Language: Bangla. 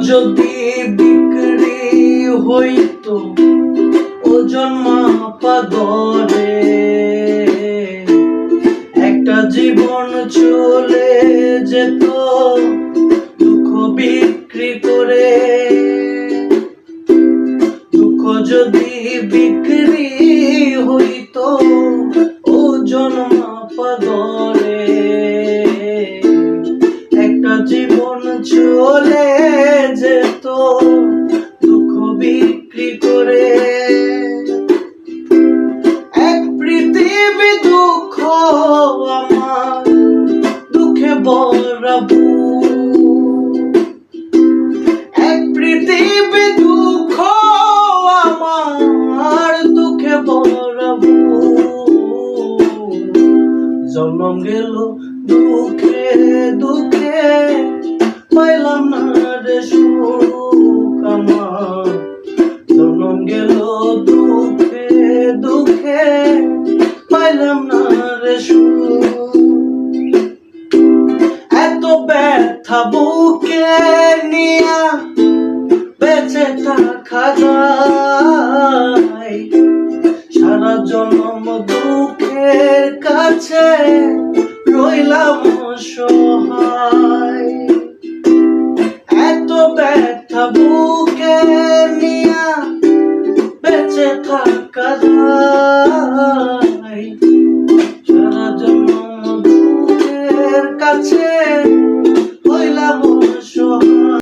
যদি বিক্রি হইতো ওজন মাপা দরে, একটা জীবন চলে যেত দুঃখ বিক্রি করে। দুঃখ যদি বিক্রি হইতো ওজন মাপা দরে, একটা জীবন চলে যেত দুঃখ বিক্রি করে। এক পৃথিবী দুঃখ আমার, দুঃখে ভরা বুক। এক পৃথিবী দুঃখ আমার, দুঃখে ভরা বুক। জন্ম গেল দুঃখে দুঃখে, পাইলাম না রে সুখ আমার। জন্ম গেল দুঃখে দুঃখে, পাইলাম না রে সুখ। এত ব্যথা বুকে নিয়া বেঁচে থাকা যায়, সারা জন্ম দুঃখের কাছে